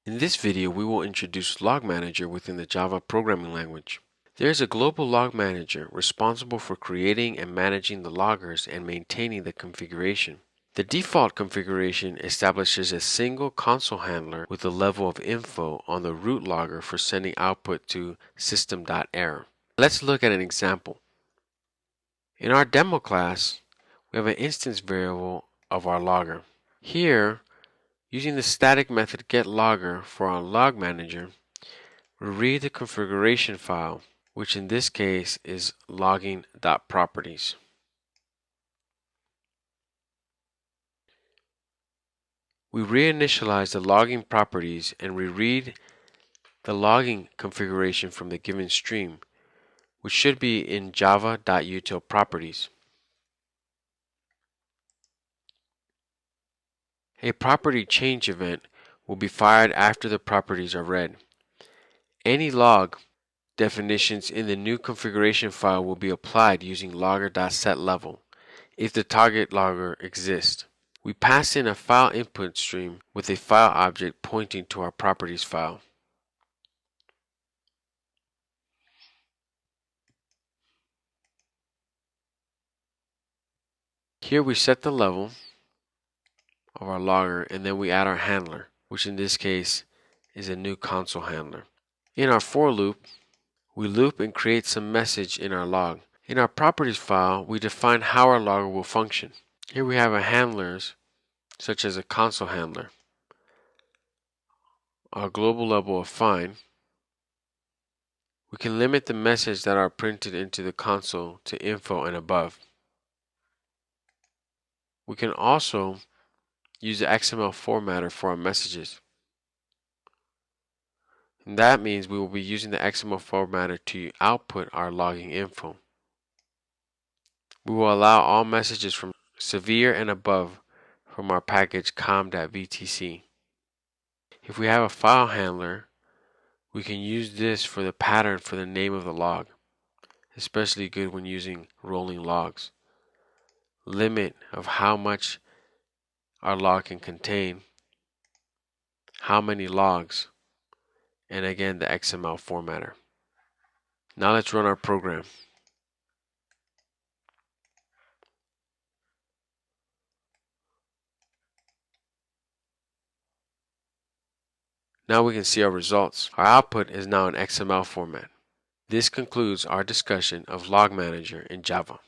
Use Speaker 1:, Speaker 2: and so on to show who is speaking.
Speaker 1: In this video, we will introduce LogManager within the Java programming language. There is a global LogManager responsible for creating and managing the loggers and maintaining the configuration. The default configuration establishes a single console handler with a level of info on the root logger for sending output to system.error. Let's look at an example. In our demo class, we have an instance variable of our logger. Here, using the static method getLogger for our LogManager, we read the configuration file, which in this case is logging.properties. We reinitialize the logging properties and we read the logging configuration from the given stream, which should be in java.util properties. A property change event will be fired after the properties are read. Any log definitions in the new configuration file will be applied using logger.setLevel if the target logger exists. We pass in a file input stream with a file object pointing to our properties file. Here we set the level of our logger and then we add our handler, which in this case is a new console handler. In our for loop, we loop and create some message in our log. In our properties file, we define how our logger will function. Here we have our handlers, such as a console handler, our global level of fine. We can limit the message that are printed into the console to info and above. We can also use the XML formatter for our messages. And that means we will be using the XML formatter to output our logging info. We will allow all messages from severe and above from our package com.vtc. If we have a file handler, we can use this for the pattern for the name of the log, especially good when using rolling logs. Limit of how much our log can contain, how many logs, and again the XML formatter. Now let's run our program. Now we can see our results. Our output is now in XML format. This concludes our discussion of LogManager in Java.